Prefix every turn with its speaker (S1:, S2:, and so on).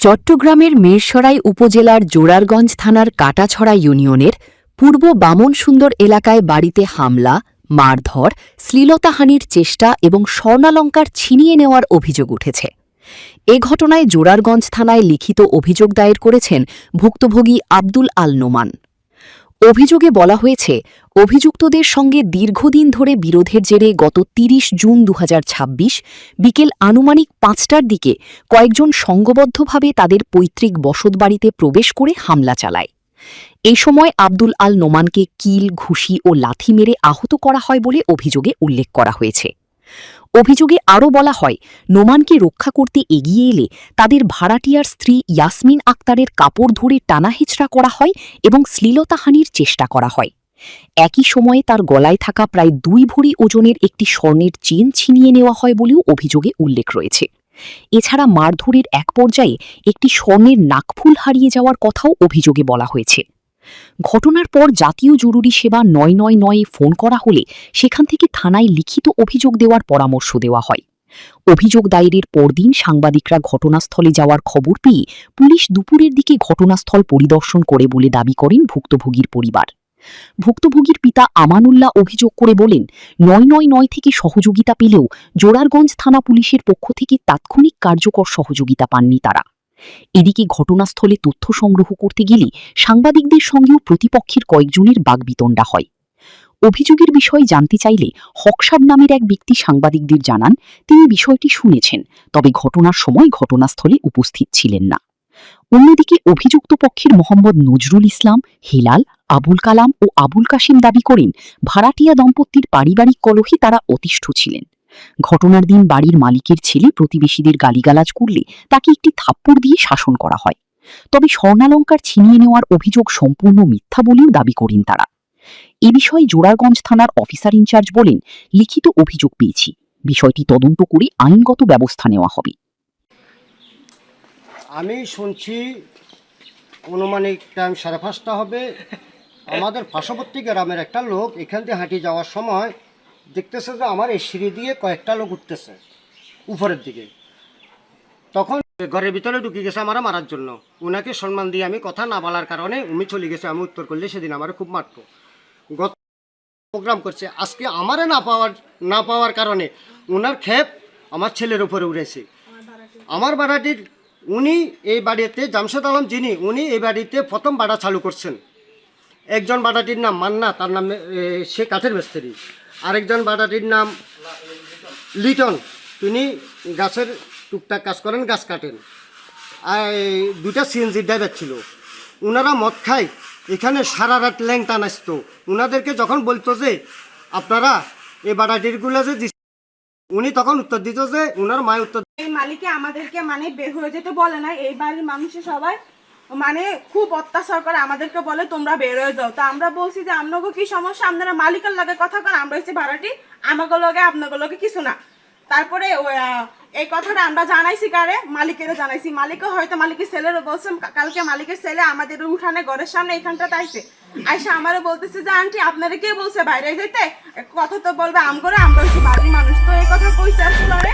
S1: চট্টগ্রামের মিরসরাই উপজেলার জোরারগঞ্জ থানার কাটাছড়া ইউনিয়নের পূর্ব বামনসুন্দর এলাকায় বাড়িতে হামলা, মারধর, শ্লীলতাহানির চেষ্টা এবং স্বর্ণালঙ্কার ছিনিয়ে নেওয়ার অভিযোগ উঠেছে। এ ঘটনায় জোরারগঞ্জ থানায় লিখিত অভিযোগ দায়ের করেছেন ভুক্তভোগী আব্দুল আল নোমান। অভিযোগে বলা হয়েছে, অভিযুক্তদের সঙ্গে দীর্ঘদিন ধরে বিরোধের জেরে গত ৩০ জুন ২০২৬ বিকেল আনুমানিক ৫টার দিকে কয়েকজন সংঘবদ্ধভাবে তাদের পৈতৃক বসতবাড়িতে প্রবেশ করে হামলা চালায়। এই সময় আব্দুল আল নোমানকে কিল, ঘুষি ও লাথি মেরে আহত করা হয় বলে অভিযোগে উল্লেখ করা হয়েছে। অভিযোগে আরও বলা হয়, নোমানকে রক্ষা করতে এগিয়ে এলে তাদের ভাড়াটিয়ার স্ত্রী ইয়াসমিন আক্তারের কাপড় ধরে টানাহেচড়া করা হয় এবং শ্লীলতাহানির চেষ্টা করা হয়। একই সময়ে তার গলায় থাকা প্রায় ২ ভরি ওজনের একটি স্বর্ণের চেন ছিনিয়ে নেওয়া হয় বলেও অভিযোগে উল্লেখ রয়েছে। এছাড়া মারধরের এক পর্যায়ে একটি স্বর্ণের নাকফুল হারিয়ে যাওয়ার কথাও অভিযোগে বলা হয়েছে। ঘটনার পর জাতীয় জরুরি সেবা ৯৯৯-এ ফোন করা হলে সেখান থেকে থানায় লিখিত অভিযোগ দেওয়ার পরামর্শ দেওয়া হয়। অভিযোগ দায়েরের পরদিন সাংবাদিকরা ঘটনাস্থলে যাওয়ার খবর পেয়ে পুলিশ দুপুরের দিকে ঘটনাস্থল পরিদর্শন করে বলে দাবি করেন ভুক্তভোগীর পরিবার। ভুক্তভোগীর পিতা আমানুল্লাহ অভিযোগ করে বলেন, ৯৯৯ থেকে সহযোগিতা পেলেও জোরারগঞ্জ থানা পুলিশের পক্ষ থেকে তাৎক্ষণিক কার্যকর সহযোগিতা পাননি তারা। এদিকে ঘটনাস্থলে তথ্য সংগ্রহ করতে গেলে সাংবাদিকদের সঙ্গেও প্রতিপক্ষের কয়েকজনের বাগবিতণ্ডা হয়। অভিযোগের বিষয়ে জানতে চাইলে হকসাব নামের এক ব্যক্তি সাংবাদিকদের জানান, তিনি বিষয়টি শুনেছেন, তবে ঘটনার সময় ঘটনাস্থলে উপস্থিত ছিলেন না। অন্যদিকে অভিযুক্ত পক্ষের মোহাম্মদ নজরুল ইসলাম, হেলাল, আবুল কালাম ও আবুল কাশিম দাবি করেন, ভাড়াটিয়া দম্পতির পারিবারিক কলহে তারা অতিষ্ঠ ছিলেন। ঘটনার দিন বাড়ির মালিকের ছেলে প্রতিবেশীদের গালিগালাজ করলে তাকে একটি থাপ্পড় দিয়ে শাসন করা হয়। তবে স্বর্ণালঙ্কার ছিনিয়ে নেওয়ার অভিযোগ সম্পূর্ণ মিথ্যা বলেও দাবি করেন তারা। এ বিষয়ে জোরারগঞ্জ থানার অফিসার ইনচার্জ বলেন, লিখিত অভিযোগ পেয়েছি, বিষয়টি তদন্ত করে আইনগত ব্যবস্থা নেওয়া হবে।
S2: আমি শুনছি অনুমানিক টাইম 5:30 হবে। আমাদের পার্শ্ববর্তী গ্রামের একটা লোক এখান থেকে হাঁটি যাওয়ার সময় দেখতেছে যে আমার এই সিঁড়ি দিয়ে কয়েকটা লোক উঠতেছে উপরের দিকে। তখন ঘরের ভিতরে ঢুকে গেছে আমার মারার জন্য। ওনাকে সম্মান দিয়ে আমি কথা না বলার কারণে উনি চলে গেছে। আমি উত্তর করলে সেদিন আমার খুব মারতো। গত প্রোগ্রাম করছে, আজকে আমারে না পাওয়ার কারণে ওনার ক্ষেপ আমার ছেলের উপরে উড়েছে। আমার ভাড়াটির উনি এই বাড়িতে জামশেদ আলম যিনি, উনি এই বাড়িতে প্রথম ভাড়া চালু করছেন। একজন ভাড়াটির নাম মান্না, তার নাম সে কাঠের মিস্ত্রি। আরেকজন ভাড়াটির নাম লিটন, তিনি গাছের টুকটাক কাজ করেন, গাছ কাটেন। আর 2টা সিএনজি ড্রাইভার ছিল। ওনারা মদ খায়, এখানে সারা রাত ল্যাংটা নাচতো। ওনাদেরকে যখন বলতো যে আপনারা এই ভাড়াটিরগুলো যে, উনি তখন উত্তর দিত যে ওনার মায়ের উত্তর,
S3: এই মালিকে আমাদেরকে মানে বের হয়ে যেতে বলে না। এই বাড়ির মানুষের সবাই মানে খুব অত্যাচার করে, আমাদেরকে বলে তোমরা বের হয়ে যাও। তো আমরা বলছি যে আপনাকে কি সমস্যা, আপনারা মালিকের লগে কথা কন, আমরা হচ্ছে ভাড়াটি, আমাকে লগে আপনাকে লগে কিছু না। তারপরে এই কথাটা আমরা জানাইছি কারে, মালিকের জানাইছি। মালিকও হয়তো মালিকের ছেলেরও বলছেন, কালকে মালিকের ছেলে আমাদের উঠানে ঘরের সামনে এখানটাতে আইসে আইসা আমারও বলতেছে যে আন্টি আপনারা কে বলছে বাইরে যেতে, কথা তো বলবে আম করে, আমরা হচ্ছে বাড়ির মানুষ। তো এই কথা কইছে আসলে